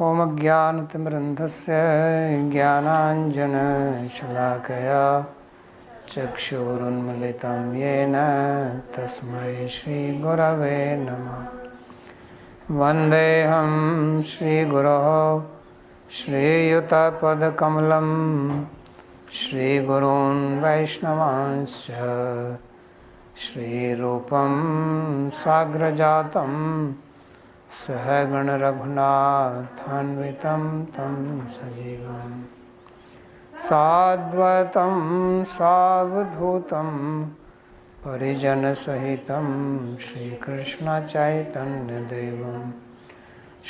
ओम ज्ञानतिमिरन्धस्य ज्ञानाञ्जनशलाकया चक्षुरुन्मिलितं येन तस्मै श्रीगुरवे नमः। वन्देऽहं श्रीगुरोः श्रीयुतपदकमलं श्रीगुरून् वैष्णवांश्च श्रीरूपं साग्रजातं सहगण रघुनाथान्वितं तं सजीवं साद्वैतं सावधूतं परिजनसहितं श्रीकृष्ण चैतन्यदेवं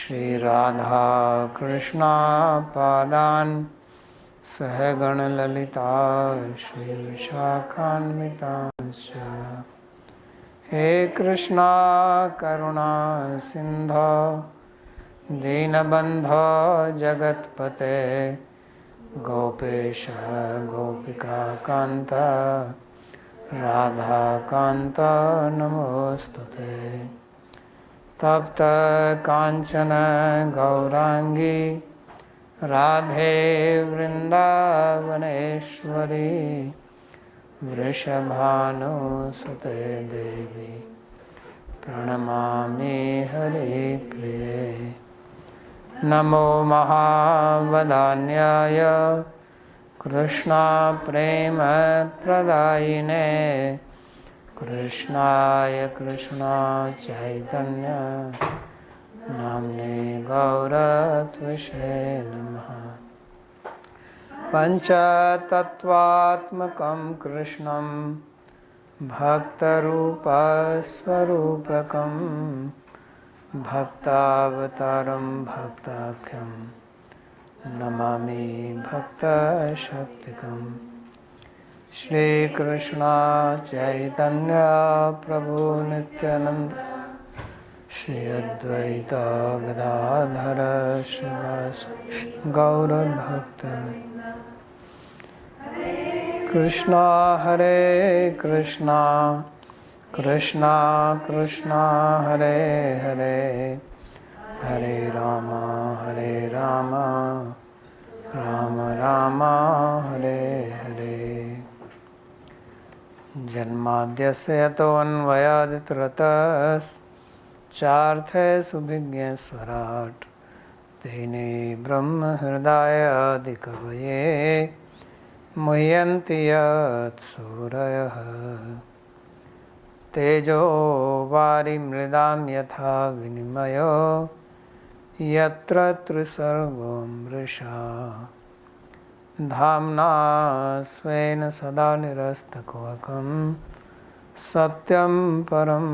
श्रीराधा कृष्ण पादान् सहगण ललिता श्रीविशाखान्वितांश्च। हे कृष्णा करुणा सिंधो दीनबंधो जगत्पते गोपेश गोपिका कांत राधा कांत नमोस्तुते। तप्त कांचन गौरांगी राधे वृंदावनेश्वरी वृषभानुसुते देवी प्रणमामि हरिप्रिये। नमो महावदान्याय कृष्णा प्रेम प्रदायिने कृष्णाय कृष्णा चैतन्य नाम्ने गौरत्विषे नमः। पंचतत्वात्मकं कृष्णं भक्तरूपस्वरूपकं भक्तावतारं भक्ताख्यं नमामि भक्तशक्तिकं। श्रीकृष्ण चैतन्य प्रभु नित्यानंद श्री अद्वैत गदाधर श्रीवासादि गौरभक्तवृंद। कृष्णा हरे कृष्णा कृष्णा कृष्णा हरे हरे हरे राम राम राम हरे हरे। जन्माद्यस्य यतोऽन्वयादितरतश्चार्थे सुभिज्ञस्वराट् तेने ब्रह्म हृदय आदिकवये मुह्यन्ति यत् सूरयः। तेजो वारिमृदां यथा विनिमयो यत्र त्रिसर्गो मृषा धाम्ना स्वेन सदा निरस्तकुहकं सत्यं परं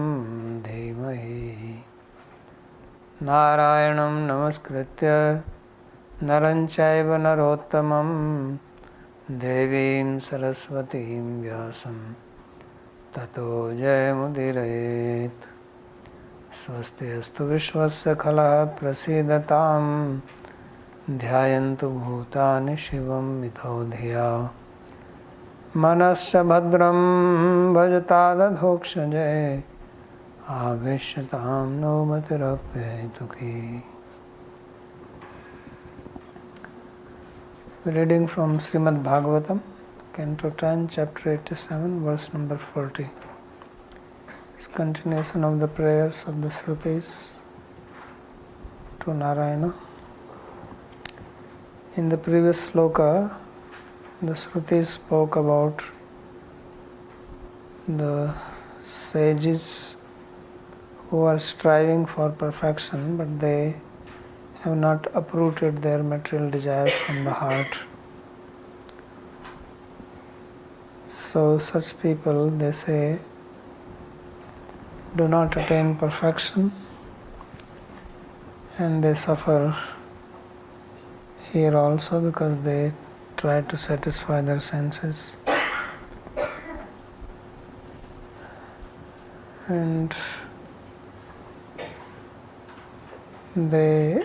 धीमहि। नारायणं नमस्कृत्य नरं चैव नरोत्तमं देवीं सरस्वतीं व्यासं ततो जयमुदीरयेत्। स्वस्ति अस्तु विश्वस्य खलः प्रसीदतां ध्यायन्तु भूतानि शिवं मिथो धिया मनश्च भद्रं भजतादधोक्षजे आवेश्यतां no मतिरप्यहेतुकी। Reading from Śrīmad-Bhāgavatam, Canto 10, Chapter 87, verse number 40. It's continuation of the prayers of the Shrutis to Narayana. In the previous sloka, the Shrutis spoke about the sages who are striving for perfection, but they have not uprooted their material desires from the heart. So such people, they say, do not attain perfection and they suffer here also because they try to satisfy their senses. And they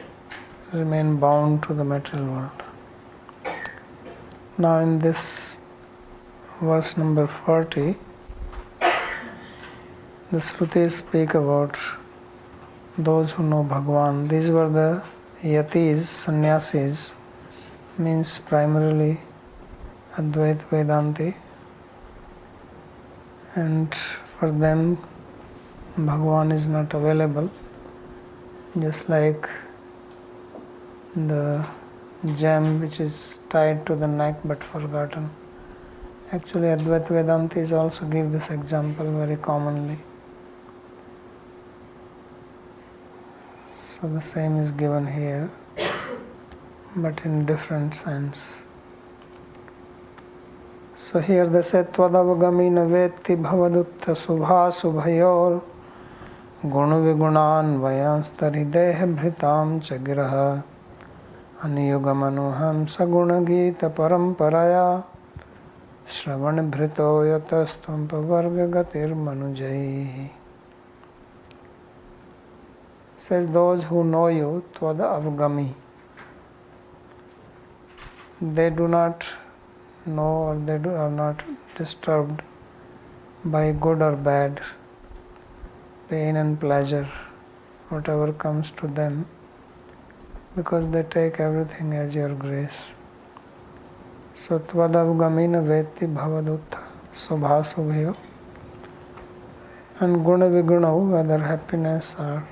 remain bound to the material world. Now in this verse number 40, the Shrutis speak about those who know Bhagavan. These were the yatis, sannyasis, means primarily Advaita Vedanti, and for them Bhagavan is not available, just like the gem which is tied to the neck but forgotten. Actually, Advaita Vedantis also give this example very commonly. So the same is given here, but in different sense. So here they say Tvadavagami Navetti Bhavadutta Subha Subhayor Gunu Vigunan Vayanstari Deha Bhritam Chagiraha Aniyugamanuham Saguna Gita Paramparaya Shravan Bhrito Yatastampa Varga Gatir Manujai. Says those who know you, Tvada Avgami, they do not know or are not disturbed by good or bad, pain and pleasure, whatever comes to them, because they take everything as your grace. So Tvadavgamina Veti Bhavadutta Subha Subhayo, and Guna Viguna, whether happiness or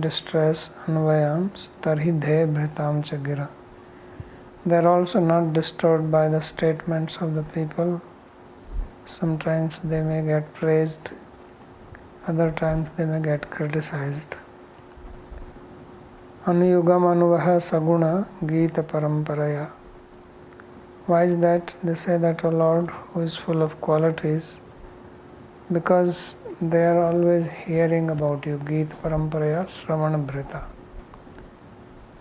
distress, Anvayams, Tarhi De Bhritam Chagira. They are also not disturbed by the statements of the people. Sometimes they may get praised, other times they may get criticized. Anuyugam Anuvaha Saguna Gita Paramparaya. Why is that? They say that a Lord who is full of qualities, because they are always hearing about you. Gita Paramparaya Sravana Bhrita.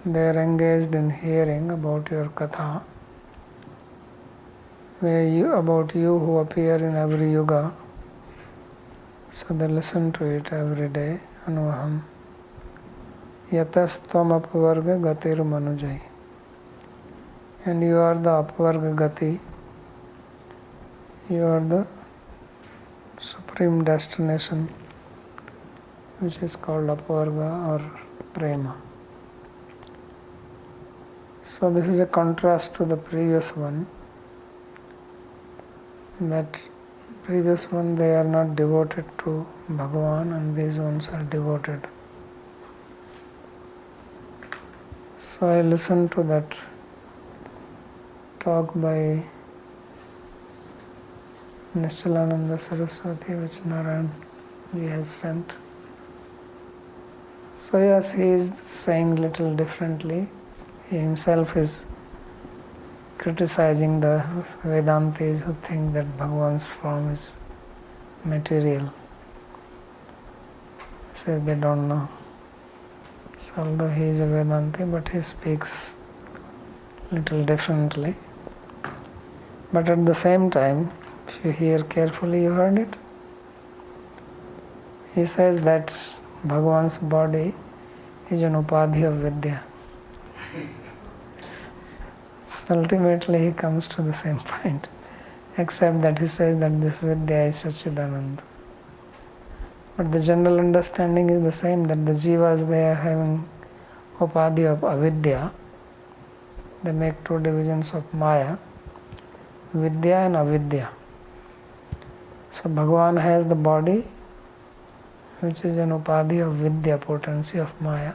They are engaged in hearing about your katha, about you who appear in every yuga. So they listen to it every day. Anuvaham. Yatastvam apavarga gatir manujai. And you are the apavarga gati. You are the supreme destination, which is called apavarga or prema. So this is a contrast to the previous one. That previous one they are not devoted to Bhagavan, and these ones are devoted. So I listened to that talk by Nishchalananda Saraswati, which Narayan ji has sent. So yes, he is saying little differently. He himself is criticizing the Vedantis who think that Bhagavan's form is material. He says they don't know. So although he is a Vedanti, but he speaks little differently. But at the same time, if you hear carefully, you heard it. He says that Bhagavan's body is an upadhi of Vidya. So ultimately he comes to the same point, except that he says that this Vidya is Satchidananda. But the general understanding is the same, that the Jivas, they are having upadhi of avidya. They make two divisions of Maya, Vidya and Avidya. So Bhagavan has the body, which is an upadhi of Vidya, potency of Maya.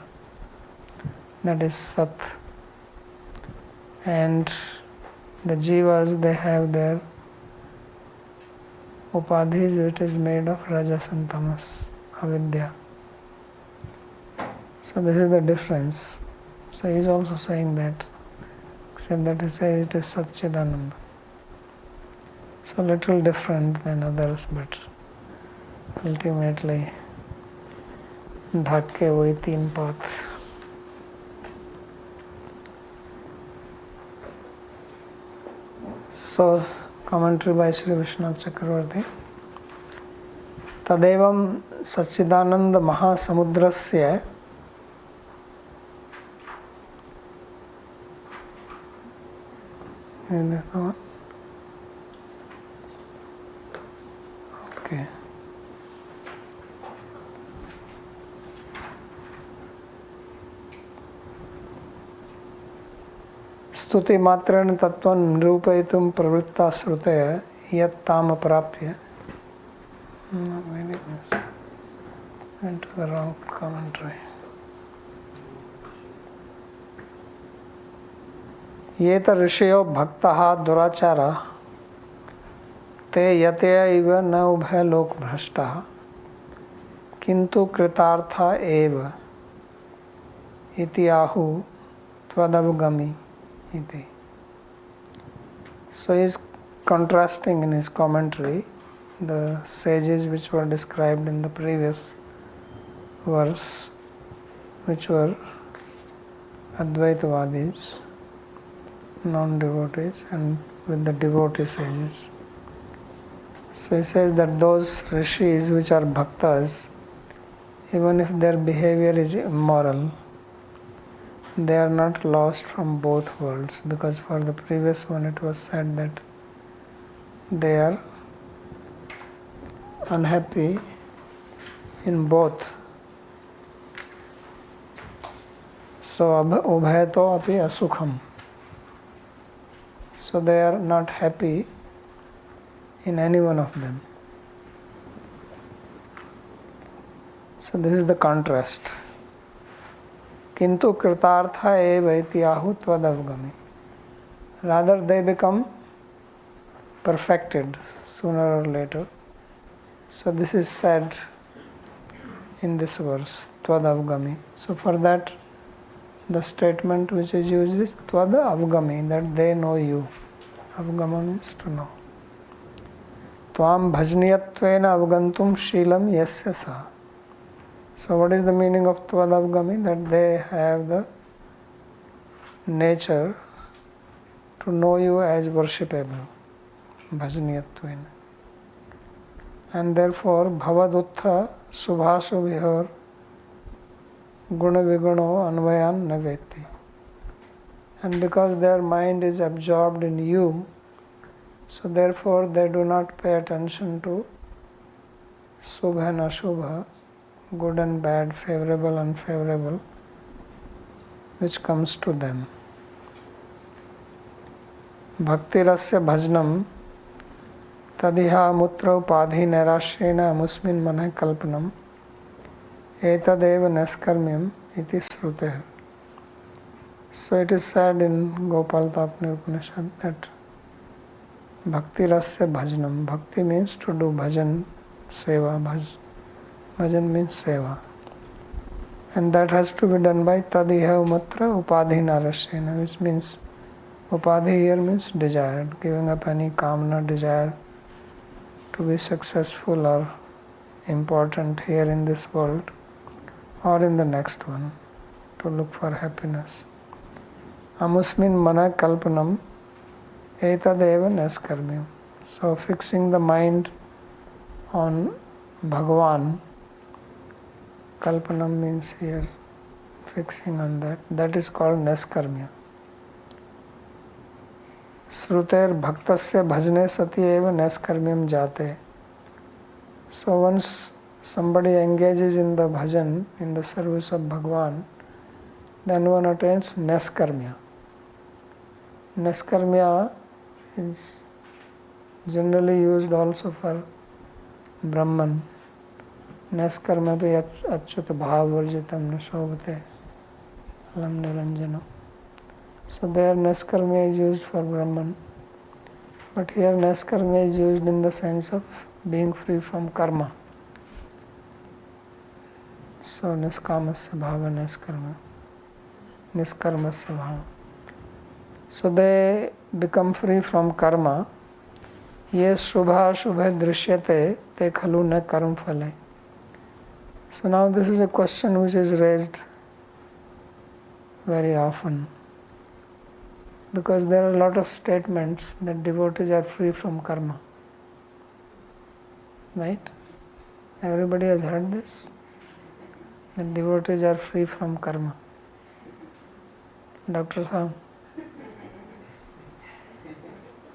That is Sat. And the Jivas, they have their upadhis, which is made of Rajas and Tamas, Avidya. So this is the difference. So he is also saying that, except that he says it is Satchidananda. So little different than others, but ultimately ढाके वही तीन पात. So, commentary by Sri Vishnu Chakravarti. Tadevam Satchidananda Mahasamudrasya Okay. स्तुति मात्रेण तत्त्वं निरूपयितुं प्रवृत्ता श्रुतयः यत् ताम प्राप्य. Went to the wrong commentary. येत ऋषयो भक्तः दुराचारः ते यतया इव न उभय लोक भ्रष्टः किंतु कृतार्था एव इति आहु त्वदवगमी iti. So he is contrasting in his commentary the sages which were described in the previous verse, which were Advaitavadis, non-devotees, and with the devotee sages. So he says that those rishis which are bhaktas, even if their behavior is immoral, they are not lost from both worlds, because for the previous one it was said that they are unhappy in both. So ubhayato api asukham. So they are not happy in any one of them. So this is the contrast. Kintu kritartha eva iti ahu tvadavgami. Rather they become perfected sooner or later. So this is said in this verse, tvadavgami. So for that the statement which is used is tvadavgami, that they know you. Avgama means to know. Tvam bhajniyatvena avgantum shilam yasya sa. So what is the meaning of tvadavgami? That they have the nature to know you as worshipable. Bhajniyatvena. And therefore bhavaduttha subhasubhyor guna viguno anvayan naveti. And because their mind is absorbed in you, so therefore they do not pay attention to subha and ashubha, good and bad, favorable, unfavorable, which comes to them. Bhaktirasya bhajanam tadiha mutra upadhi nairashyena musmin manah kalpanam etadeva naskarmyam iti shruteh. So it is said in Gopaltapani Upanishad that Bhaktirasya bhajanam. Bhakti means to do bhajan, seva, bhajan means seva. And that has to be done by tadiha matra upadhi narasena, which means upadhi here means desired, giving up any kamana, desire to be successful or important here in this world or in the next one, to look for happiness. Amusmin mana kalpanam etadeva naskarmyam. So fixing the mind on Bhagavan, kalpanam means here fixing on that, that is called naskarmya. Sruter bhaktasya bhajne sati eva naskarmyam jate. So once somebody engages in the bhajan, in the service of Bhagavan, then one attains naskarmya. Naskarmya is generally used also for Brahman. Naskarma pe achyut bhavavarjitam nashobhate alam niranjana. So there naskarmya is used for Brahman. But here naskarmya is used in the sense of being free from karma. So niskamasya bhava naskarma. Niskarmasya bhava. So they become free from karma. Ye shubha shubhe drishyate te khalu na karma phale. So now this is a question which is raised very often, because there are a lot of statements that devotees are free from karma. Right? Everybody has heard this? That devotees are free from karma. Dr. Sam?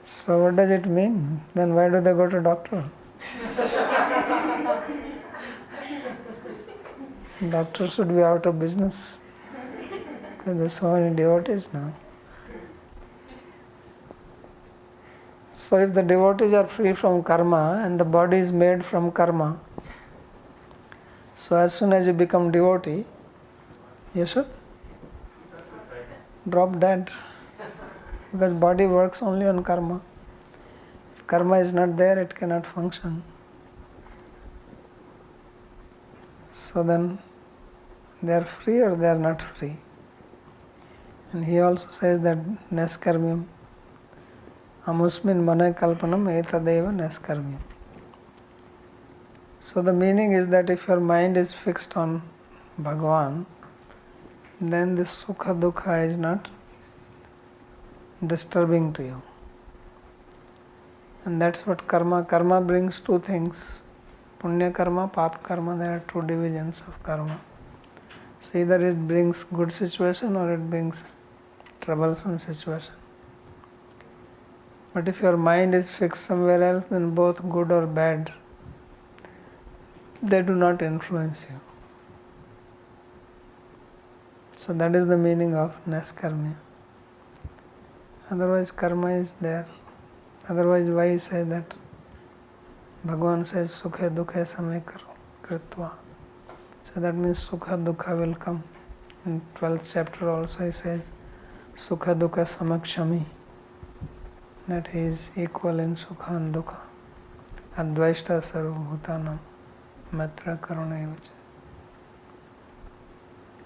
So what does it mean? Then why do they go to doctor? Doctors should be out of business because there are so many devotees now. So if the devotees are free from karma and the body is made from karma, so as soon as you become devotee, you should drop dead. Because body works only on karma. If karma is not there, it cannot function. So then they are free or they are not free. And he also says that neskarmyam amusmin mane kalpanam etadeva neskarmyam. So the meaning is that if your mind is fixed on Bhagavan, then this sukha dukha is not disturbing to you. And that's what karma. Karma brings two things. Punya karma, pap karma, there are two divisions of karma. So either it brings good situation or it brings troublesome situation. But if your mind is fixed somewhere else, then both good or bad, they do not influence you. So that is the meaning of neskarmya. Otherwise karma is there. Otherwise why he says that? Bhagavan says sukhe dukhe samay kritva. So that means sukha dukha will come. In 12th chapter also he says sukha dukha samakshami. That he is equal in sukha and dukha. Advaishta sarvabhutanam matra karuna evacha.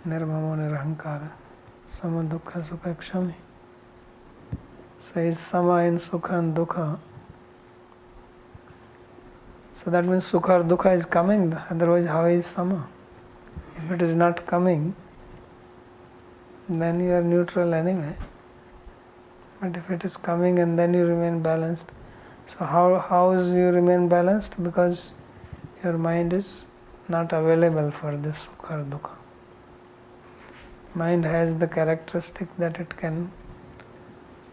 Nirmamo nirahankara sama dukha sukha kshami. So he is sama in sukha and dukha. So that means sukha or dukha is coming, otherwise how is sama? If it is not coming, then you are neutral anyway. But if it is coming and then you remain balanced. So how is you remain balanced? Because your mind is not available for this sukha or dukha. Mind has the characteristic that it can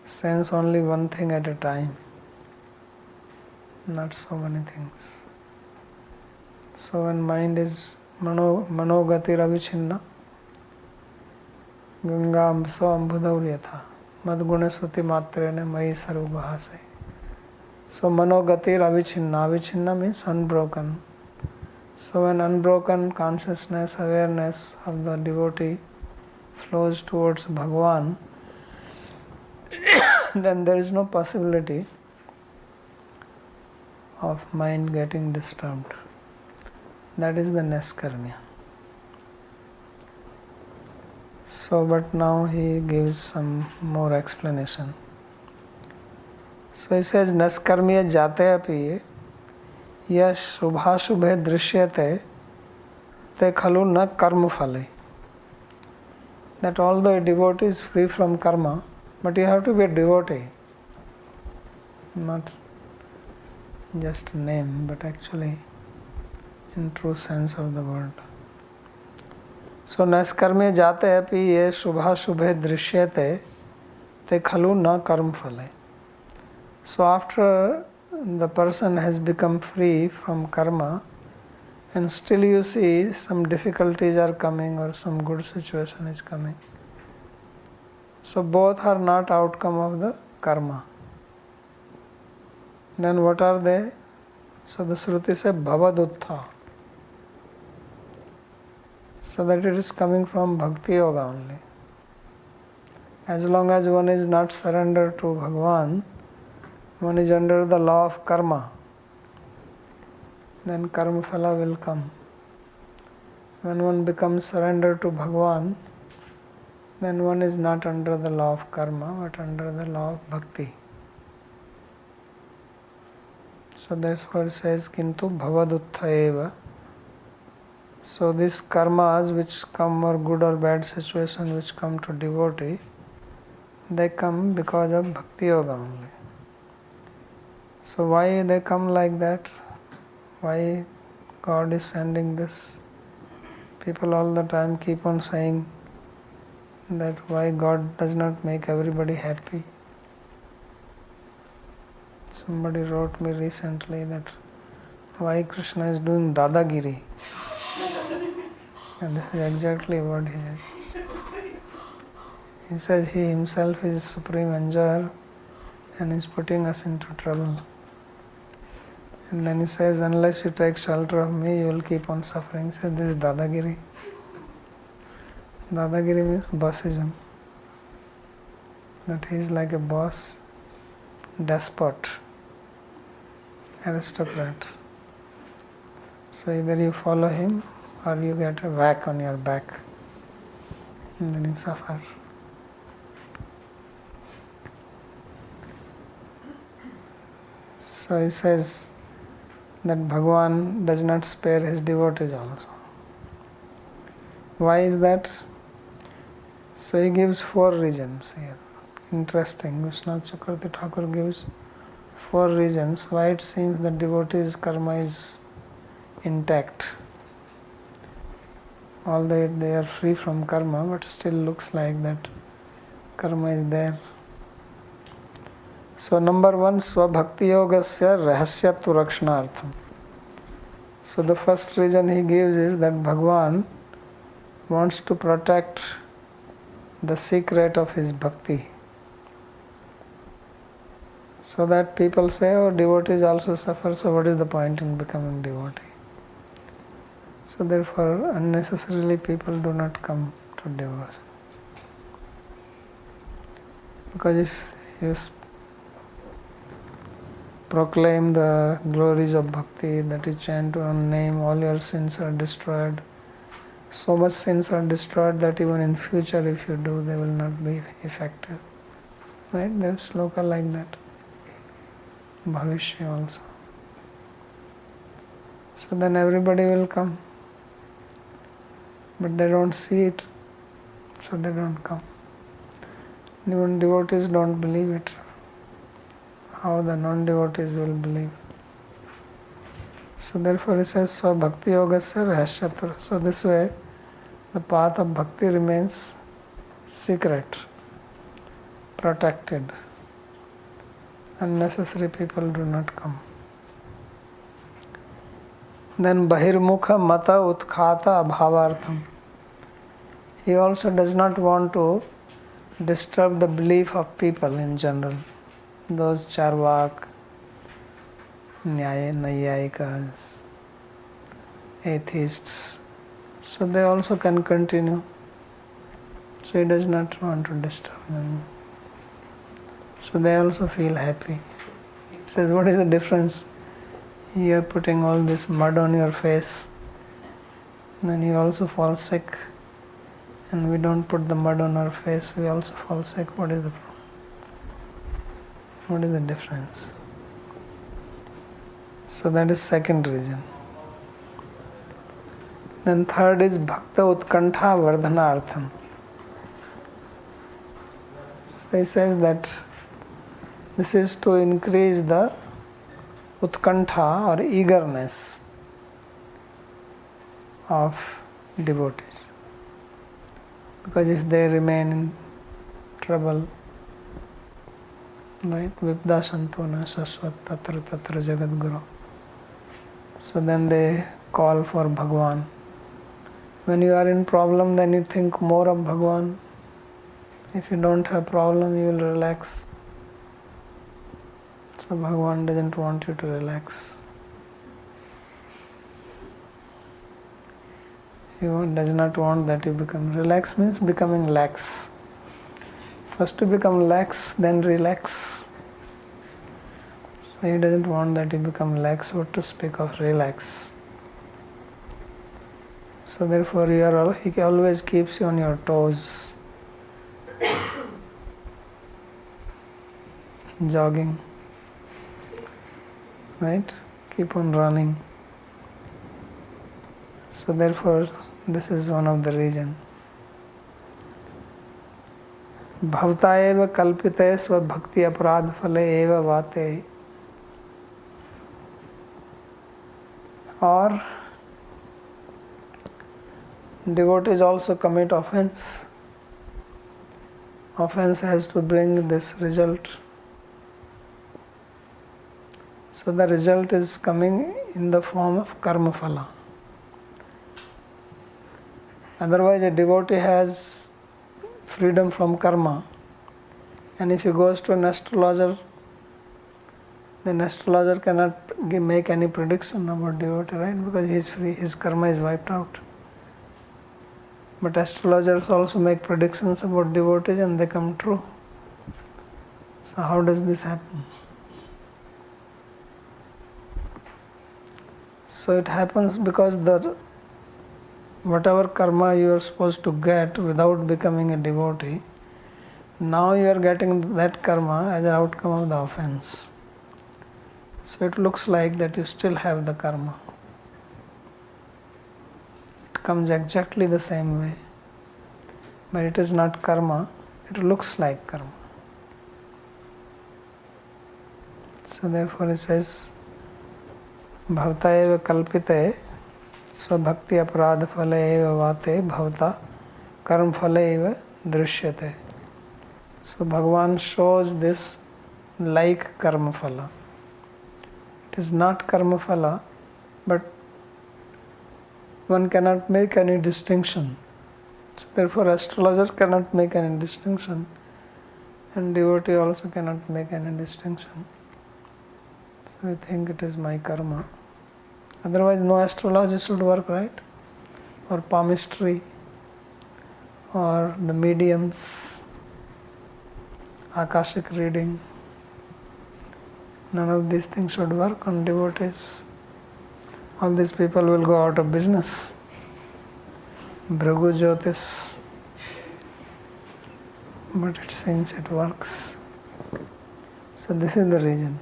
sense only one thing at a time, not so many things. So when mind is manogati ravichinna, ganga amso ambudauryatha, madguna sruti matrene mai sarvabhasai. So manogati ravichinna, avichinna means unbroken. So when unbroken consciousness, awareness of the devotee flows towards Bhagavan, then there is no possibility of mind getting disturbed. That is the neskarmya. So, but now he gives some more explanation. So he says, neskarmya jate api ya shubha shubhe drishyate te khalu na karma phale. That although a devotee is free from karma, but you have to be a devotee, not just a name, but actually in true sense of the word. So neskarmya jate api ye shubha shubhe drishyate te khalu na karma phale. So after the person has become free from karma and still you see some difficulties are coming or some good situation is coming. So both are not outcome of the karma. Then what are they? So the Shruti says bhavaduttha. So that it is coming from bhakti yoga only. As long as one is not surrendered to Bhagavan, one is under the law of karma, then karma phala will come. When one becomes surrendered to Bhagavan, then one is not under the law of karma, but under the law of bhakti. So that's what it says, kintu bhavaduttha eva. So these karmas which come, or good or bad situation which come to devotee, they come because of bhakti yoga only. So why they come like that? Why God is sending this? People all the time keep on saying that why God does not make everybody happy. Somebody wrote me recently that why Krishna is doing dadagiri. And this is exactly what he is. He says he himself is supreme enjoyer and is putting us into trouble. And then he says, unless you take shelter of me, you will keep on suffering. He says, this is Dadagiri. Dadagiri means bossism. That he is like a boss, despot, aristocrat. So either you follow him or you get a whack on your back and then you suffer. So he says that Bhagavan does not spare his devotees also. Why is that? So he gives 4 reasons here. Interesting. Vishwanath Chakravarti Thakur gives 4 reasons why it seems that devotees' karma is intact. Although they are free from karma, but still looks like that karma is there. So number 1, Swabhakti Yogasya Rahasyatva Rakshanartham. So the first reason he gives is that Bhagavan wants to protect the secret of his bhakti. So that people say, oh, devotees also suffer, so what is the point in becoming devotee? So therefore, unnecessarily people do not come to devotion. Because if you proclaim the glories of bhakti, that you chant one name, all your sins are destroyed. So much sins are destroyed that even in future if you do, they will not be effective. Right? There's sloka like that. Bhavishya also. So then everybody will come. But they don't see it, so they don't come. Even devotees don't believe it. How the non-devotees will believe? So therefore he says, Swabhakti Yogasya Rahasyatura. So this way, the path of bhakti remains secret, protected. Unnecessary people do not come. Then Bahirmukha Mata Utkhata Bhavartham. He also does not want to disturb the belief of people in general. Those Charvak, Nayayikas, atheists. So they also can continue. So he does not want to disturb them. So they also feel happy. He says, what is the difference? You are putting all this mud on your face, and then you also fall sick. And we don't put the mud on our face, we also fall sick. What is the problem? What is the difference? So that is second reason. Then third is Bhakta Utkantha Vardhanartham. So he says that this is to increase the Utkantha or eagerness of devotees. Because if they remain in trouble, right? Vipda Santona Sasvat Tatra Tatra Jagat Guru. So then they call for Bhagavan. When you are in problem, then you think more of Bhagavan. If you don't have problem, you will relax. So Bhagavan doesn't want you to relax. He does not want that you become relaxed. Means becoming lax. First to become lax, then relax. So he doesn't want that you become lax, what to speak of relax. So therefore he always keeps you on your toes. Jogging. Right? Keep on running. So therefore, this is one of the reasons. Bhavta eva kalpite sva bhakti aparadh phale eva vate. Or devotees also commit offense. Offense has to bring this result. So the result is coming in the form of karma phala. Otherwise a devotee has freedom from karma, and if he goes to an astrologer then astrologer cannot make any prediction about devotee, right? Because he is free, his karma is wiped out. But astrologers also make predictions about devotees and they come true. So how does this happen? So it happens because whatever karma you are supposed to get without becoming a devotee, now you are getting that karma as an outcome of the offense. So it looks like that you still have the karma. It comes exactly the same way. But it is not karma, it looks like karma. So therefore it says, Bhavta eva kalpite svabhakti aparadha phale eva vate bhavta karma phale eva drishyate. So Bhagavan shows this like karma phala. It is not karma phala, but one cannot make any distinction. So therefore astrologer cannot make any distinction and devotee also cannot make any distinction. So we think it is my karma. Otherwise no astrology should work, right? Or palmistry or the mediums, Akashic reading. None of these things should work on devotees. All these people will go out of business. Bhrigu Jyotish. But it seems it works. So this is the reason.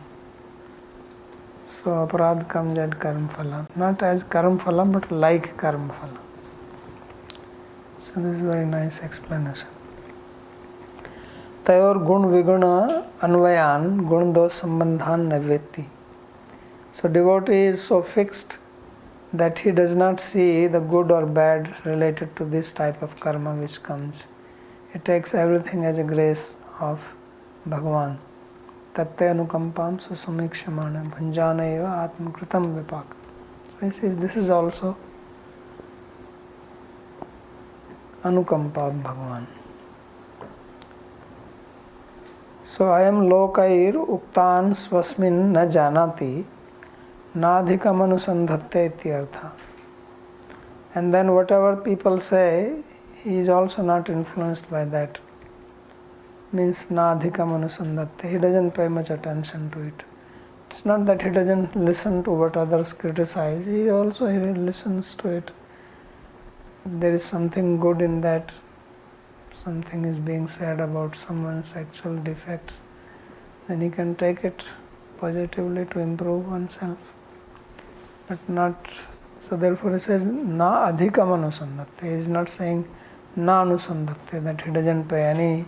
So aparad comes at karma phala. Not as karma phala, but like karma phala. So this is very nice explanation. Tayor gun viguna anvayan gun dos sambandhan navyeti. So devotee is so fixed that he does not see the good or bad related to this type of karma which comes. He takes everything as a grace of Bhagavan. Tatte anukampam susamikshamana bhanjana eva atmakritam vipak. So this is also anukampa of Bhagavan. So I am lokair uktan swasmin na janati nadhikam anusandhatte ityartha. And then whatever people say, he is also not influenced by that. Means nadhikam anusandhatte. He doesn't pay much attention to it. It's not that he doesn't listen to what others criticize. He listens to it. If there is something good in that, something is being said about someone's sexual defects, then he can take it positively to improve oneself. But not, so therefore he says, na adhikam anusandhatte. He is not saying na anusandhatte, that he doesn't pay any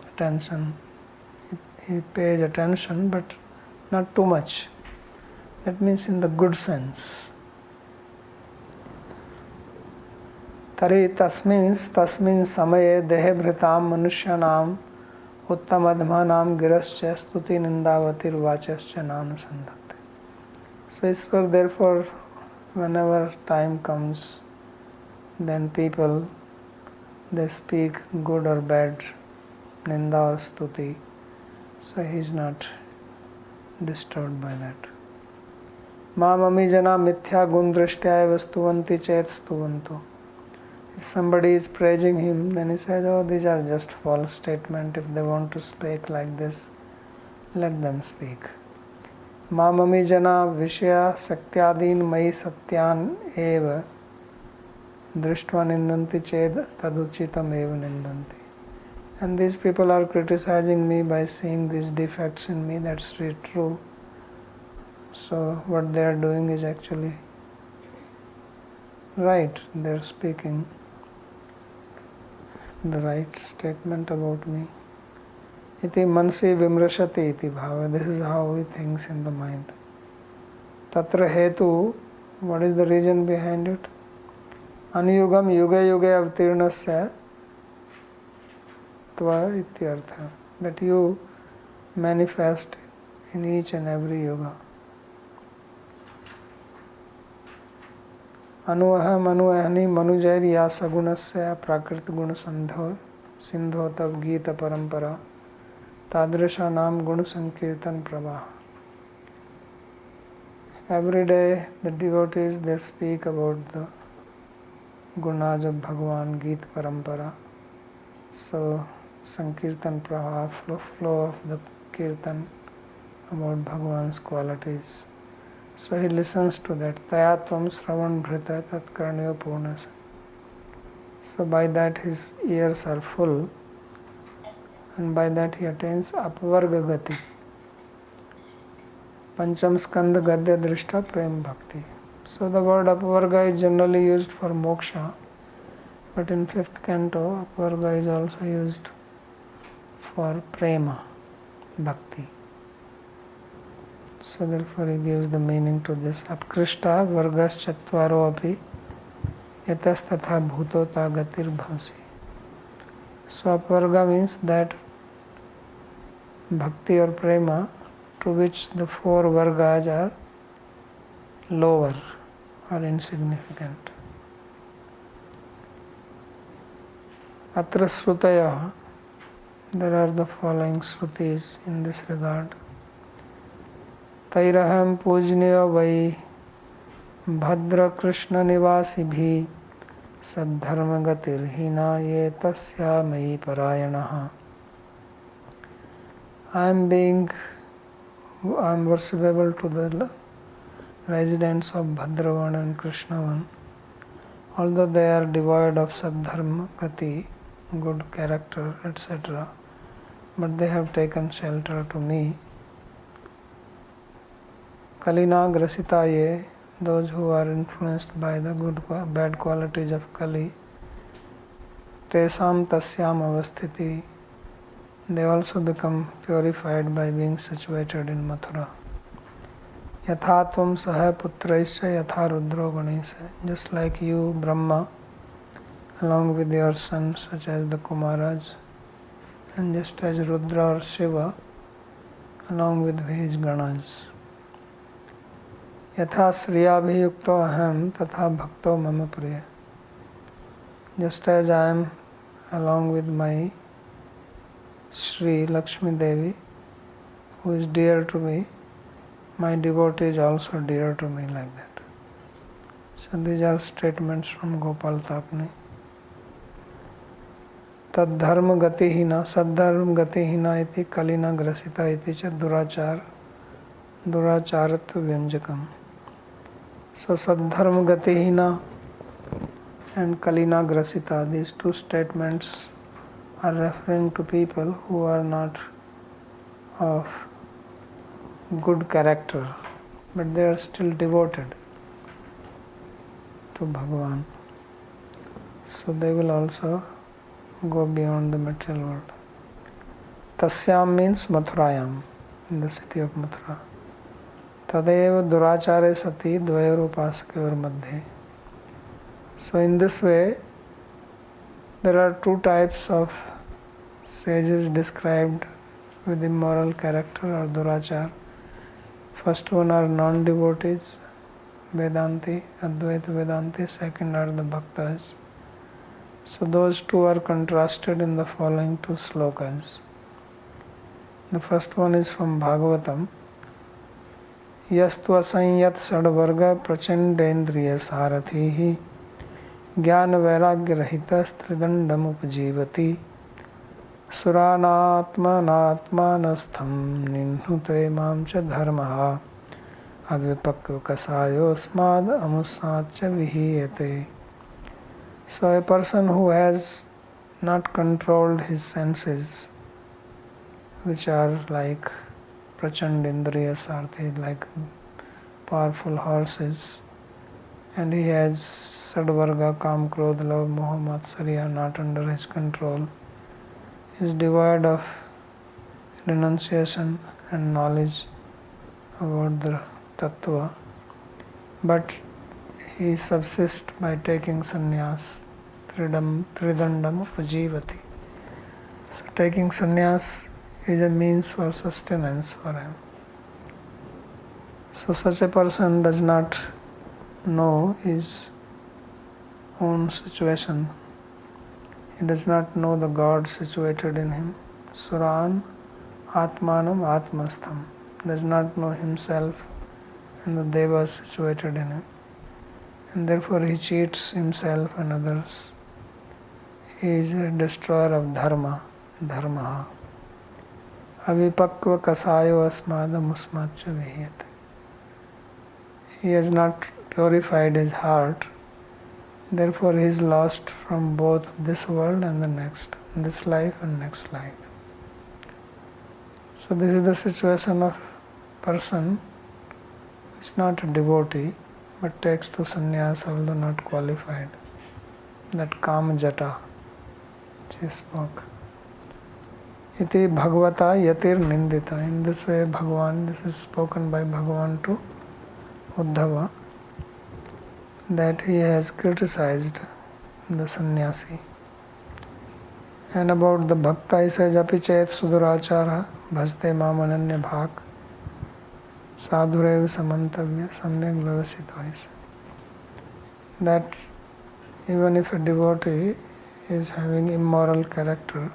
attention. He pays attention, but not too much. That means in the good sense. Tari tasmin samaye dehebhritam manushyanam uttamadhmanam girascha stuti nindavatir vachascha nanusandhatte. So therefore, whenever time comes, then people, they speak good or bad, ninda or stuti. So he is not disturbed by that. Mamami jana mithya gun drishtya vastuvanti chet stuvantu. If somebody is praising him, then he says, oh, these are just false statements. If they want to speak like this, let them speak. Mamami jana vishya satyadin mai satyan eva drishtva nindanti ched taduchitam eva nindanti. And these people are criticizing me by seeing these defects in me. That's really true. So what they are doing is actually right. They are speaking the right statement about me. Iti mansi vimrashati iti bhava. This is how he thinks in the mind. Tatra hetu. What is the reason behind it? Anuyugam yuga yuga avtirnasya tva ityartha. That you manifest in each and every yuga. Anuaham anuahani manujair yasa gunasya prakrit guna sindho tab gita parampara tadrasha nam guna sankirtan pravaha. Every day the devotees, they speak about the gunas of Bhagavan, Geet Parampara. So Sankirtan Praha, flow of the Kirtan about Bhagavan's qualities. So he listens to that. Tayatvam Sravan Bhrita Tat Karnyo Purnasa. So by that his ears are full, and by that he attains Apvarga Gati. Pancham Skandha Gadya Drishta Prem Bhakti. So the word Apvarga is generally used for moksha, but in 5th canto, Apvarga is also used for prema, bhakti. So therefore he gives the meaning to this. Apkrishta vargas chatvaro api yatas tatha bhuto ta gatir bhavsi. So Apvarga means that bhakti or prema to which the 4 vargas are lower or insignificant. Atra srutaya, there are the following srutis in this regard. Tairaham pujniya vai bhadra krishna nivasi bhi saddharma gatir hina ye tasya mai parayanaha. I am worshipable to the residents of Bhadravan and Krishnavan, although they are devoid of Saddharma Gati, good character, etc., but they have taken shelter to me. Kalina Grasitaye, those who are influenced by the bad qualities of Kali, Tesam Tasyam Avasthiti, they also become purified by being situated in Mathura. Yathatvam saha putraisya yatha rudro ganesha, just like you, Brahma, along with your sons such as the Kumaras, and just as Rudra or Shiva, along with his Ganas. Yatha sriyabhiyukto aham tatha bhakto mama priya. Just as I am along with my Sri Lakshmi Devi, who is dear to me, my devotee is also dear to me, like that. So these are statements from Gopal Tapni. Tadharma gati hina, saddharma gati hina iti kalina grasita iti cha duracharatva vyanjakam. So saddharma gati hina and kalina grasita, these 2 statements are referring to people who are not of good character, but they are still devoted to Bhagavan. So they will also go beyond the material world. Tasyam means Mathurayam, in the city of Mathura. Tadeva durachare sati dvayorupasakyor madhe. So in this way, there are 2 types of sages described with immoral character or durachar. First one are non-devotees, Vedanti, Advaita Vedanti. Second are the Bhaktas. So those 2 are contrasted in the following 2 slokas. The first one is from Bhagavatam. Yastu asanyat sadvarga prachandendriya sarathihi jnana vairagya rahita stridandam upajivati suranatmanatmanastham ninhute mamcha dharmaha advipakvakasayo smad amusatcha vihiyate. So a person who has not controlled his senses, which are like prachandendriya sarthi, like powerful horses, and he has sadvarga, kam, krodh, love, moha, matsarya not under his control, is devoid of renunciation and knowledge about the tattva, but he subsists by taking sannyas, tridandam upajivati. So taking sannyas is a means for sustenance for him. So such a person does not know his own situation. He does not know the God situated in him. Suran Atmanam Atmastham, does not know himself and the devas situated in him. And therefore he cheats himself and others. He is a destroyer of dharma, dharmaha. Avipakva kasayo asmadam usmatcha vihiyate. He has not purified his heart, therefore he is lost from both this world and the next, this life and next life. So this is the situation of person who is not a devotee but takes to sannyas although not qualified. That kama jata which he spoke. Iti bhagavata yatir nindita. In this way Bhagavan, this is spoken by Bhagavan to Uddhava, that he has criticized the sannyasi. And about the bhakta he says, api chet sudurachara bhaste mam ananya bhak sadhurev samantavya samyak vyavasito. That even if a devotee is having immoral character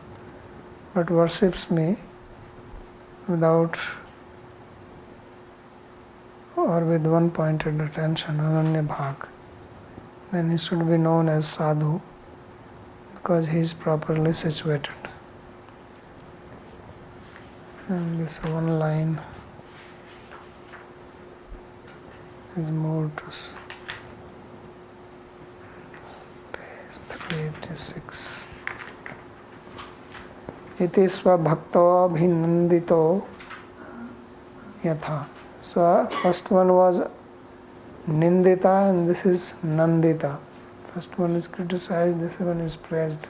but worships me without or with one pointed attention, ananya bhak, then he should be known as sadhu because he is properly situated. And this one line is moved to page 386. Iti svabhakto abhinandito yatha. So first one was nindita and this is nandita. First one is criticized, this one is praised.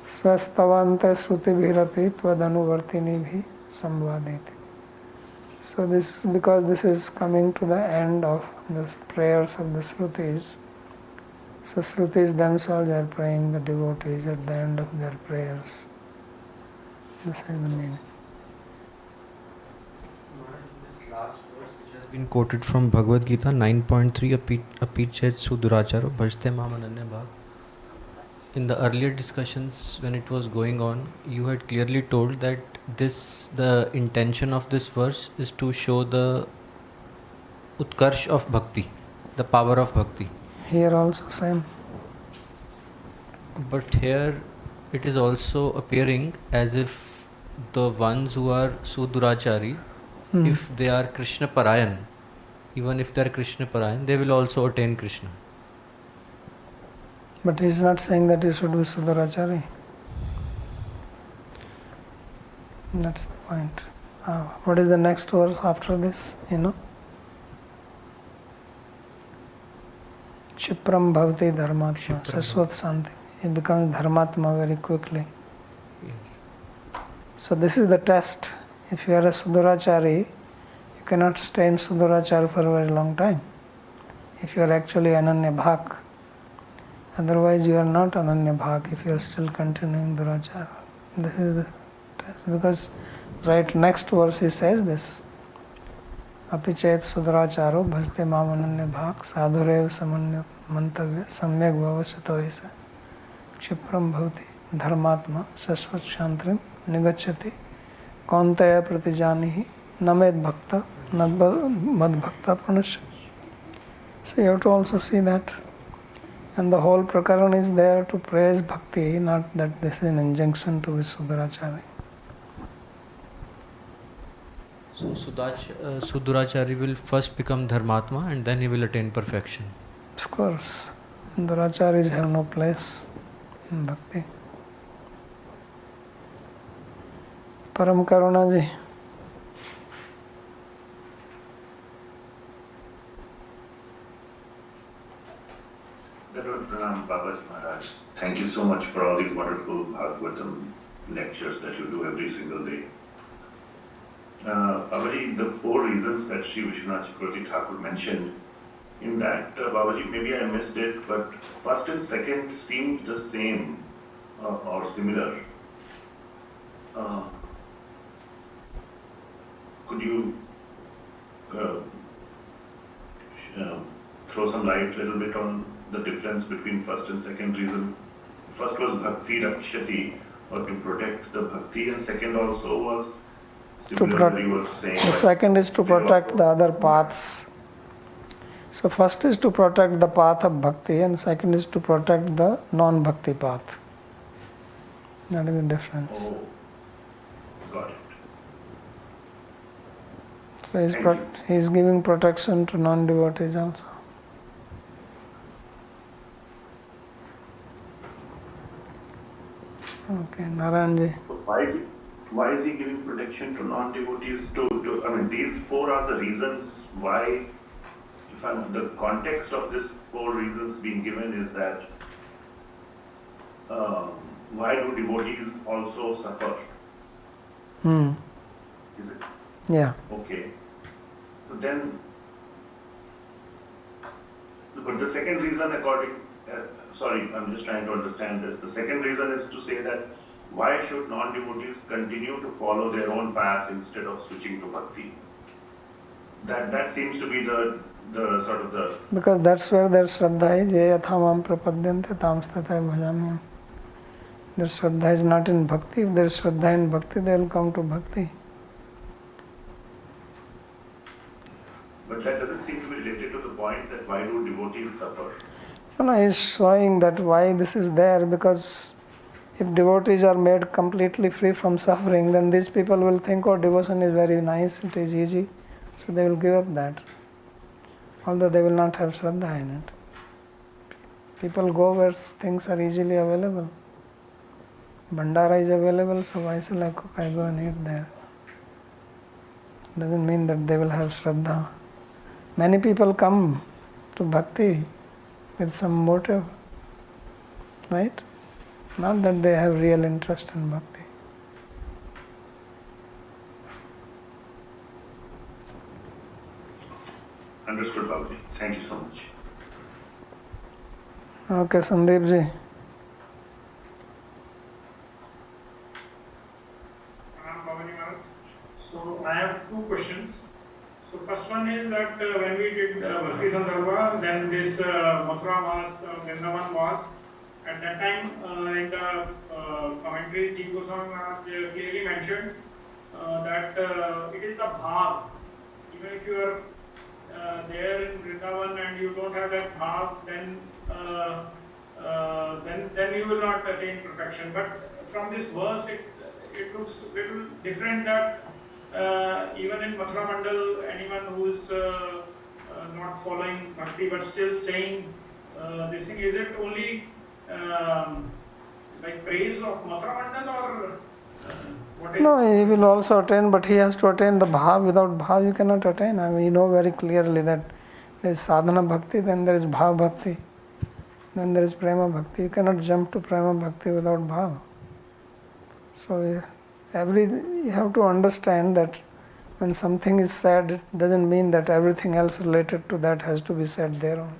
Svastavante srutibhirapi tvadanuvartinibhi samvadeti. So this, because this is coming to the end of the prayers of the Shrutis, so Shrutis themselves are praying the devotees at the end of their prayers. This is the meaning. This last verse which has been quoted from Bhagavad Gita 9.3, Apichet Suduracharo Bhajte Mamananya Bhag. In the earlier discussions when it was going on, you had clearly told that the intention of this verse is to show the utkarsh of bhakti, the power of bhakti. Here also same. But here it is also appearing as if the ones who are Sudurachari, if they are Krishna Parayan, even if they are Krishna Parayan, they will also attain Krishna. But he is not saying that he should be Sudurachari. That's the point. What is the next verse after this? You know? Chipram bhavati dharmatma, saswat santi. He becomes dharmatma very quickly. Yes. So this is the test. If you are a Sudurachari, you cannot stay in Sudurachar for a very long time. If you are actually Ananya Bhak. Otherwise you are not Ananya Bhak if you are still continuing Durachara. This is the test. Because right next verse he says this. Apichet Suduracharo bhaste mam ananya bhak sadhurev samanya mantavya samyak vyavasito isa kshipram bhavati dharmatma sasvat shantrim nigacchati kaunteya pratijanihi named bhakta mad bhakta pranasya. So you have to also see that. And the whole prakaran is there to praise bhakti, not that this is an injunction to be Sudurachari. So Sudurachari will first become Dharmatma and then he will attain perfection. Of course, Duracharis have no place in bhakti. Param Karuna ji. Pranam Babaji Maharaj. Thank you so much for all these wonderful Bhagavatam lectures that you do every single day. Babaji, the 4 reasons that Sri Vishwanath Chakravarti Thakur mentioned, in that, Babaji, maybe I missed it, but first and second seemed the same or similar. Could you throw some light a little bit on the difference between first and second reason? First was Bhakti Rakshati, or to protect the Bhakti, and second also was similar you were saying. The second is to protect the other paths. So first is to protect the path of bhakti and second is to protect the non-bhakti path. That is the difference. Oh, got it. So he is giving protection to non-devotees also. Okay, Narayanji. So why is he giving protection to non-devotees? I mean, these four are the reasons why. The context of these four reasons being given is that why do devotees also suffer? Is it? Yeah. Okay. So then, but the second reason sorry, I'm just trying to understand this. The second reason is to say that why should non-devotees continue to follow their own path instead of switching to bhakti? That seems to be the sort of the... Because that's where their Shraddha is. Ye yathamam prapadyante tam sthatai bhajamyam. Their Shraddha is not in bhakti. If there is Shraddha in bhakti, they will come to bhakti. But that doesn't seem to be related to the point that why do devotees suffer? No, he's showing that why this is there, because if devotees are made completely free from suffering, then these people will think, oh, devotion is very nice, it is easy. So they will give up that. Although they will not have Shraddha in it. People go where things are easily available. Bhandara is available, so why shall I go and eat there? Doesn't mean that they will have Shraddha. Many people come to bhakti with some motive, right? Not that they have real interest in bhakti. Understood, Babaji. Thank you so much. Okay, Sandeep ji. Babaji Maharaj. So I have two questions. So first one is that when we did Bhakti Sandarbha, then this Mathura was, Vrindavan was, at that time in the commentaries, Jiva Goswami Maharaj clearly mentioned that it is the bhav. Even if you are there in Vrindavan and you don't have that bhav, then you will not attain perfection. But from this verse, it looks little different that even in Mathura Mandal, anyone who is not following bhakti but still staying this thing, is it only like praise of Mathura Mandal or what is? No, he will also attain, but he has to attain the bhav. Without bhav, you cannot attain. I mean, you know very clearly that there is sadhana bhakti, then there is bhav bhakti, then there is prema bhakti. You cannot jump to prema bhakti without bhav. So you have to understand that when something is said, it doesn't mean that everything else related to that has to be said there only.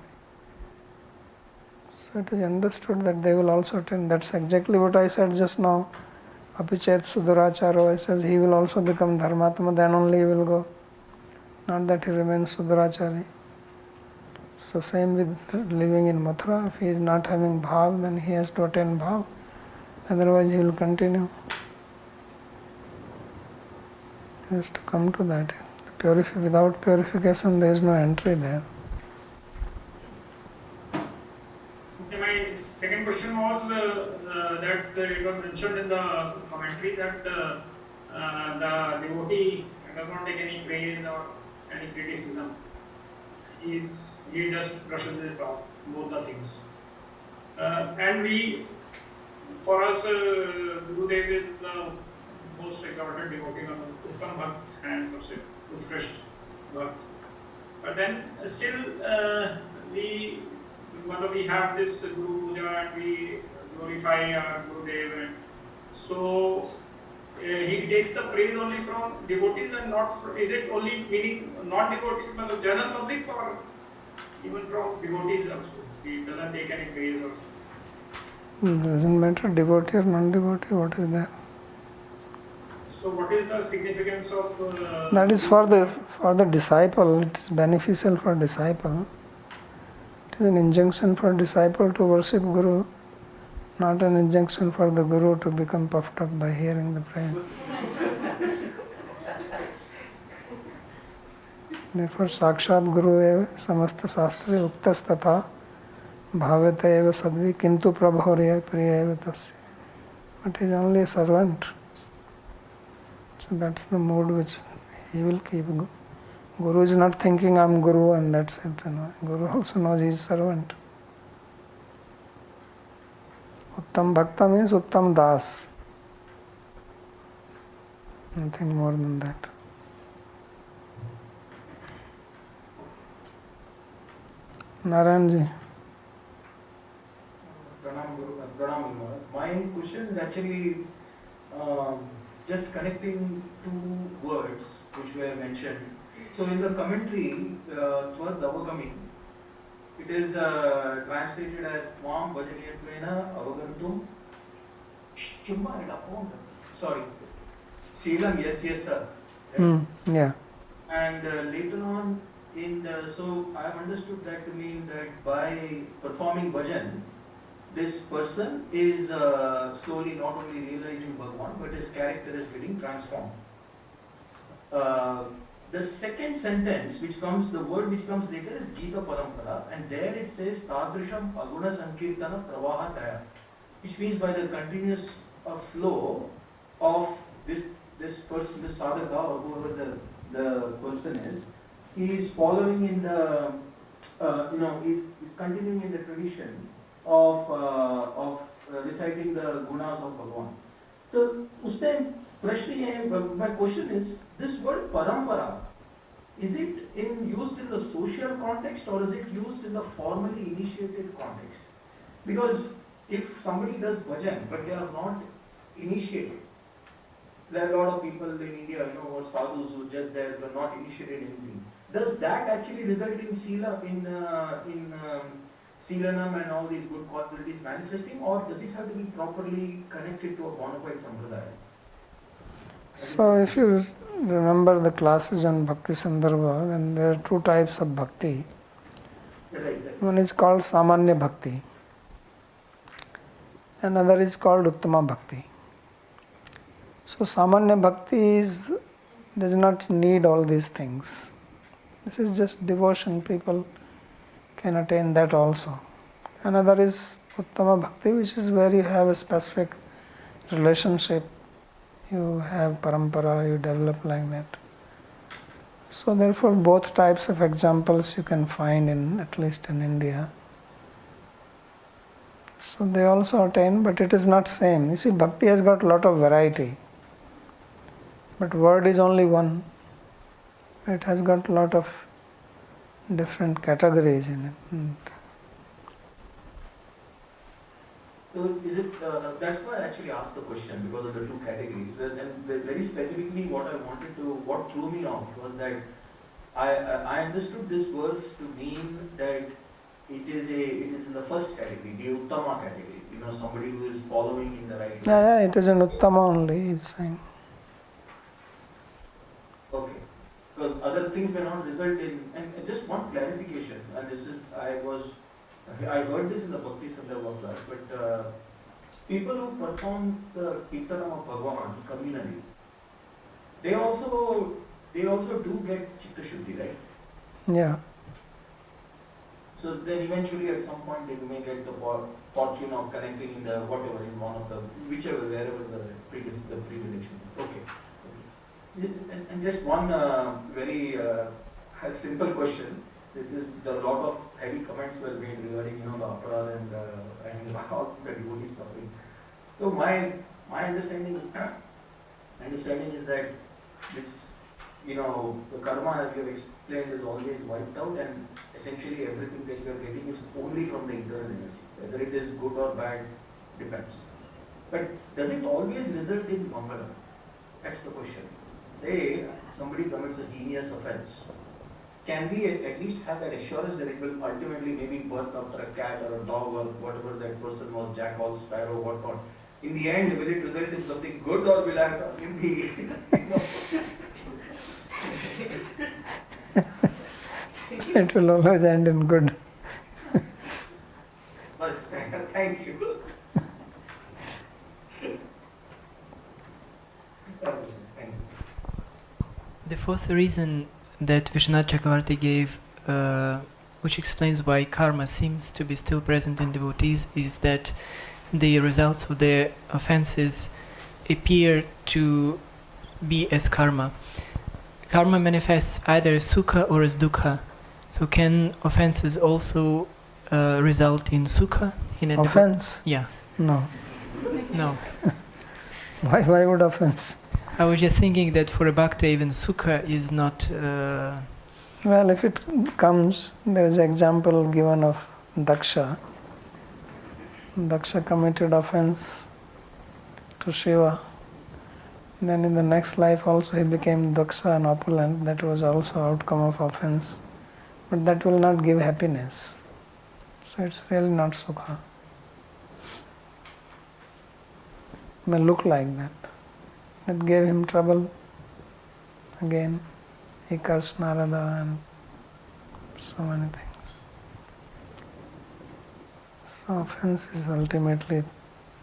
So it is understood that they will also attain. That's exactly what I said just now. Apichet Suduracharo, I says he will also become Dharmatma, then only he will go. Not that he remains Sudurachari. So same with living in Mathura. If he is not having bhav, then he has to attain bhav. Otherwise he will continue. He has to come to that. Without purification there is no entry there. Okay, my second question was that it was mentioned in the commentary that the devotee does not take any praise or any criticism. He just brushes it off, both the things. And for us, Gurudev is the most exalted devotee, Uttam Bhakt and Sabse Utkrisht Bhakt. But then still we have this Guru Puja and we glorify our Gurudev. And so he takes the praise only from devotees and not is it only meaning non-devotees but the general public or even from devotees also? He doesn't take any praise also. It doesn't matter devotee or non-devotee, what is there? So what is the significance of that is for the disciple. It is beneficial for disciple. It is an injunction for disciple to worship Guru, not an injunction for the Guru to become puffed up by hearing the praise. Therefore, Sakshat Guru eva samasta sastre uktas tatha bhavata eva sadvi kintu prabhaurya priya eva tasya. But he is only a servant. So that's the mood which he will keep. Guru is not thinking I am Guru and that's it. Guru also knows he is servant. Uttam Bhakta means Uttam Das. Nothing more than that. Narayan ji. Pranam Guru, Pranam Guru. My question is actually just connecting two words which were mentioned. So in the commentary towards Avagami, it is translated as Swam Bhajaketvena Avagantum Sorry. Sheelam, yes, sir. Right? Yeah. And later on, so I have understood that to mean that by performing bhajan, this person is slowly not only realizing Bhagwan, but his character is getting transformed. The second sentence, the word which comes later is Gita Parampara, and there it says Tadrisham Aguna Sankirtana Pravahataya, which means by the continuous flow of this person, this sadhaka or whoever the person is, he is following in the, he's continuing in the tradition of reciting the gunas of Bhagwan. So, my question is, this word parampara, is it used in the social context or is it used in the formally initiated context? Because if somebody does bhajan but they are not initiated, there are a lot of people in India, or sadhus who just there were not initiated in anything. Does that actually result in sila, in silanam and all these good qualities manifesting, or does it have to be properly connected to a bona fide sampradaya? So if you remember the classes on Bhakti Sandarbha, then there are two types of bhakti. Right. One is called Samanya Bhakti. Another is called Uttama Bhakti. So Samanya Bhakti does not need all these things. This is just devotion. People can attain that also. Another is Uttama Bhakti, which is where you have a specific relationship. You have parampara, you develop like that. So therefore both types of examples you can find at least in India. So they also attain, but it is not same. You see, bhakti has got a lot of variety. But word is only one. It has got a lot of different categories in it. So is it, that's why I actually asked the question, because of the two categories. And very specifically what threw me off was that I understood this verse to mean that it is in the first category, the Uttama category, somebody who is following in the right way. Yeah, it is an Uttama only, he's saying. Okay. Because other things may not result in, and just one clarification, and this is, I heard this in the Bhakti Sandarbha class, but people who perform the Kirtanam of Bhagavan communally, they also do get Chitta Shuddhi, right? Yeah. So then eventually at some point they may get the fortune of connecting in the whatever, in one of the, wherever the predilection is. Okay. And just one very simple question. This is, a lot of heavy comments were made regarding, the aparad and all the devotee suffering. So my understanding is that this, the karma, as you have explained, is always wiped out, and essentially everything that you are getting is only from the internal energy. Whether it is good or bad depends. But does it always result in Mangala? That's the question. Say somebody commits a heinous offense. Can we at least have that assurance that it will ultimately maybe birth after a cat or a dog or whatever that person was, jackal, sparrow, whatnot? In the end, will it result in something good, or will I have to be? It will always end in good. Thank you. The fourth reason that Vishwanath Chakravarti gave, which explains why karma seems to be still present in devotees, is that the results of their offenses appear to be as karma. Karma manifests either as sukha or as dukkha. So can offenses also result in sukha? In a Offense? Yeah. No. No. Why would offense? I was just thinking that for a bhakta even sukha is not... Well, if it comes, there is an example given of Daksha. Daksha committed offense to Shiva. Then in the next life also he became Daksha and opulent. That was also outcome of offense. But that will not give happiness. So it's really not sukha. It may look like that. It gave him trouble. Again, he cursed Narada and so many things. So offense is ultimately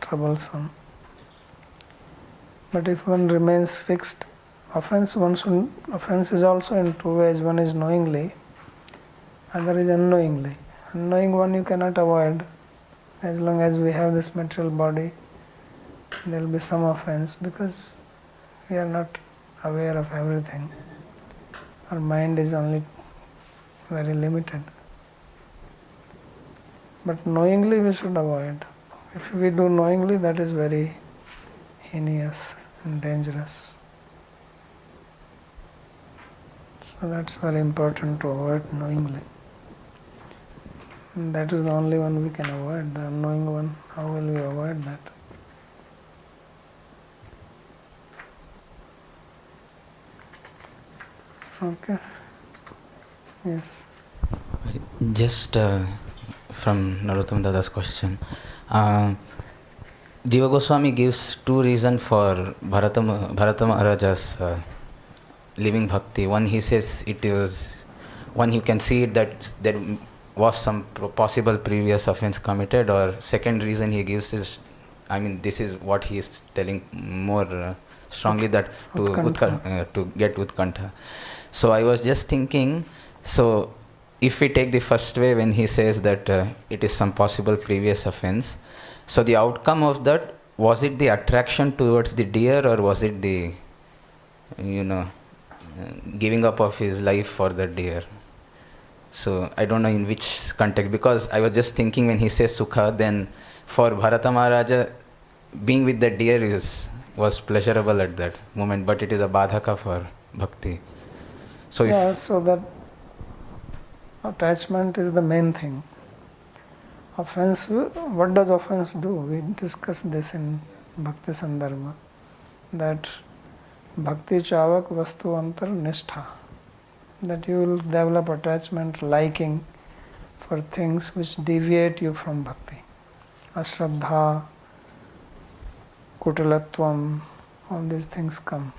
troublesome. But if one remains fixed, offense is also in two ways. One is knowingly, other is unknowingly. Unknowing one you cannot avoid. As long as we have this material body, there will be some offense because we are not aware of everything. Our mind is only very limited. But knowingly we should avoid. If we do knowingly, that is very heinous and dangerous. So that's very important to avoid knowingly. And that is the only one we can avoid, the unknowing one. How will we avoid that? Okay. Yes. Just from Narottam Dada's question, Jiva Goswami gives two reasons for Bharata Maharaja's living bhakti. One, he says it was, one you can see it that there was some possible previous offense committed, or second reason he gives is, I mean, this is what he is telling more strongly, that to get Utkantha. So I was just thinking, so if we take the first way when he says that it is some possible previous offense, so the outcome of that, was it the attraction towards the deer, or was it the, giving up of his life for the deer? So I don't know in which context, because I was just thinking when he says sukha, then for Bharata Maharaja, being with the deer was pleasurable at that moment, but it is a badhaka for bhakti. So so that attachment is the main thing. Offense, what does offense do? We discussed this in Bhakti Sandarbha, that Bhakti Chavak Vastu Antar Nishtha, that you will develop attachment, liking for things which deviate you from Bhakti. Ashraddha, Kutilatvam, all these things come,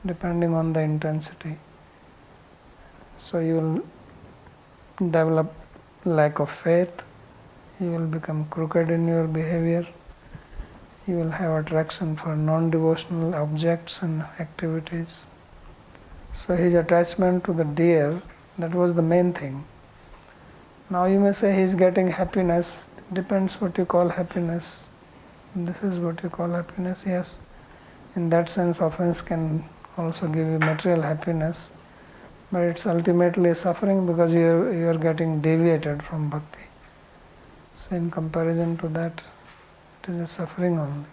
depending on the intensity. So you will develop lack of faith, you will become crooked in your behavior, you will have attraction for non-devotional objects and activities. So his attachment to the deer, that was the main thing. Now you may say he is getting happiness, depends what you call happiness. This is what you call happiness, yes. In that sense, offense can also give you material happiness, but it's ultimately suffering because you are getting deviated from bhakti. So in comparison to that, it is a suffering only.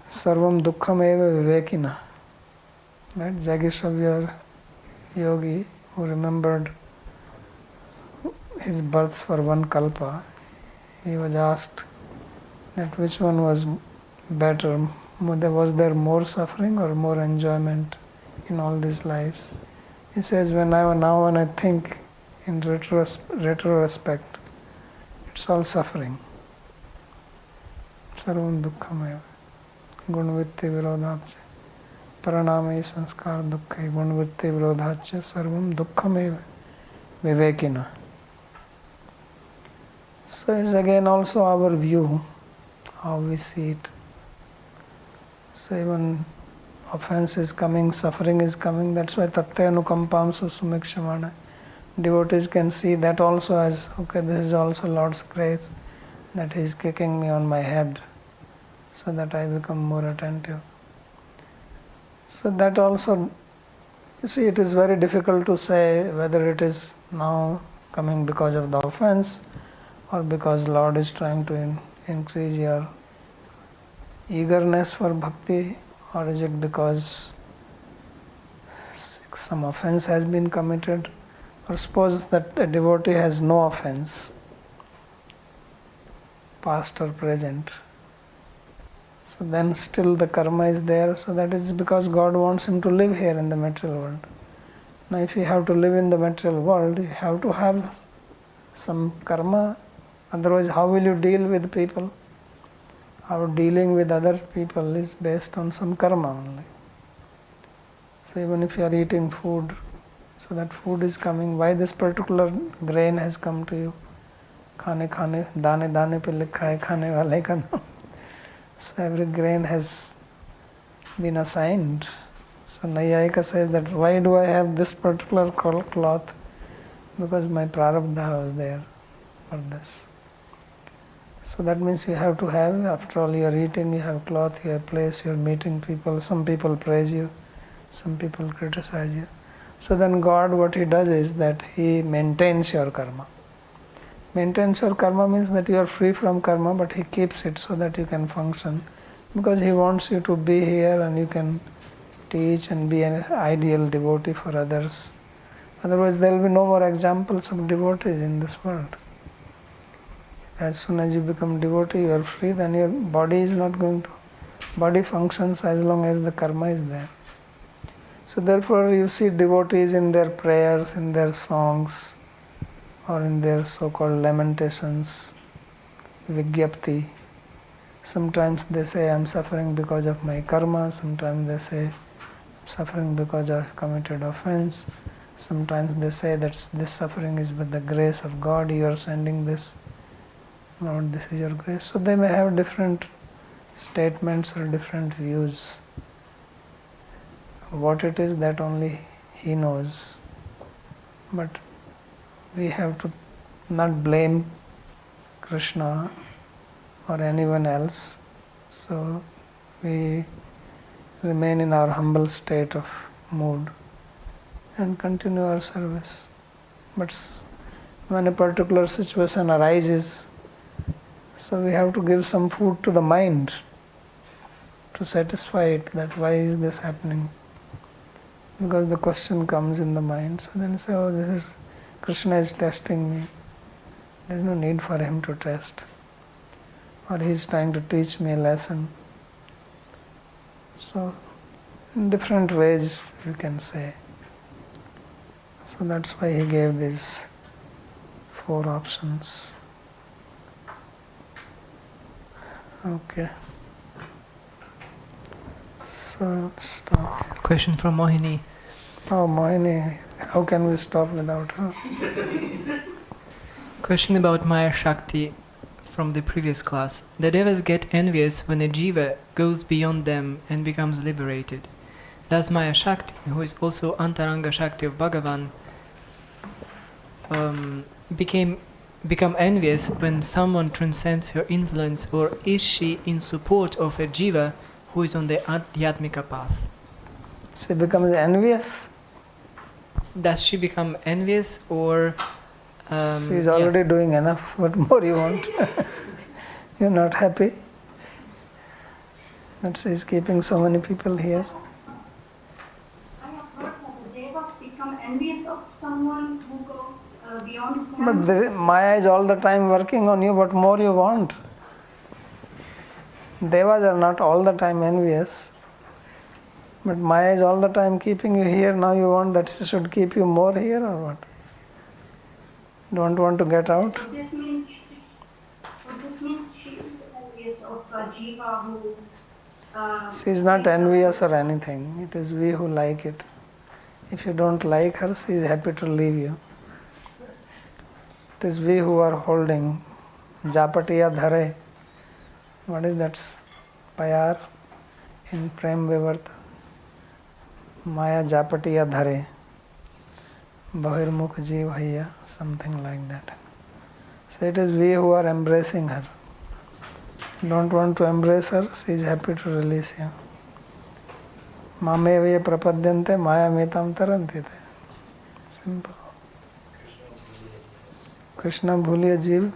Sarvam dukkham eva vivekina. Right? Jagishavya yogi who remembered his births for one kalpa, he was asked that which one was better, was there more suffering or more enjoyment in all these lives? He says, when I think in retrospect, it's all suffering. Sarvam dukkham eva. Gunvitti virodhacha. Paranamai sanskar dukkha. Gunvitti virodhacha. Sarvam dukkham eva. Vivekina. So it's again also our view, how we see it. So even offense is coming, suffering is coming. That's why tattya anukampam susumikshamana. Devotees can see that also as, okay, this is also Lord's grace, that He is kicking me on my head so that I become more attentive. So that also, you see, it is very difficult to say whether it is now coming because of the offense or because Lord is trying to increase your eagerness for bhakti, or is it because some offense has been committed. Or suppose that a devotee has no offense, past or present. So then still the karma is there, so that is because God wants him to live here in the material world. Now if you have to live in the material world, you have to have some karma, otherwise how will you deal with people? Our dealing with other people is based on some karma only. So even if you are eating food, so that food is coming, why this particular grain has come to you? Khane khane, dane dane pe likha hai, khane wale ka naam. So every grain has been assigned. So Nayayika says that why do I have this particular cloth? Because my prarabdha was there for this. So that means you have to have, after all you are eating, you have cloth, you have place, you are meeting people, some people praise you, some people criticize you. So then God, what He does is that He maintains your karma. Maintains your karma means that you are free from karma, but He keeps it so that you can function, because He wants you to be here and you can teach and be an ideal devotee for others. Otherwise there will be no more examples of devotees in this world. As soon as you become devotee, you are free, then your body is not going to. Body functions as long as the karma is there. So therefore you see devotees in their prayers, in their songs, or in their so-called lamentations, vigyapti. Sometimes they say, I am suffering because of my karma. Sometimes they say, I am suffering because I have committed offense. Sometimes they say that this suffering is with the grace of God, you are sending this. Lord, this is your grace. So they may have different statements or different views. What it is, that only He knows. But we have to not blame Krishna or anyone else. So we remain in our humble state of mood and continue our service. But when a particular situation arises, so we have to give some food to the mind to satisfy it, that why is this happening? Because the question comes in the mind. So then say, oh, this is, Krishna is testing me. There is no need for him to test. Or he is trying to teach me a lesson. So in different ways you can say. So that's why he gave these 4 options. Okay. So stop. Question from Mohini. Oh, Mohini, how can we stop without her? Question about Maya Shakti from the previous class. The devas get envious when a Jiva goes beyond them and becomes liberated. Does Maya Shakti, who is also Antaranga Shakti of Bhagavan, become envious when someone transcends her influence, or is she in support of a Jiva who is on the Adhyatmika path? She becomes envious. Does she become envious, or She is already doing enough. What more you want? You're not happy that she is keeping so many people here. I have heard that the devas become envious of someone who goes beyond them. But Maya is all the time working on you. What more you want? Devas are not all the time envious. But Maya is all the time keeping you here. Now you want that she should keep you more here, or what? Don't want to get out? So this means she is envious of Jiva who... She is not envious or anything. It is we who like it. If you don't like her, she is happy to leave you. It is we who are holding. Japatiya dhare. What is that? Payar in Prem Vivarta. Maya Japatiya Dhare, Bahirmukh Jeev Hayya, something like that. So it is we who are embracing her. Don't want to embrace her, she is happy to release him. Mamevaye prapadyante maya metam tarantite. Simple. Krishna bhuliya jeev.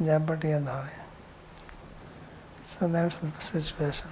Japatiya dhave. So that's the situation.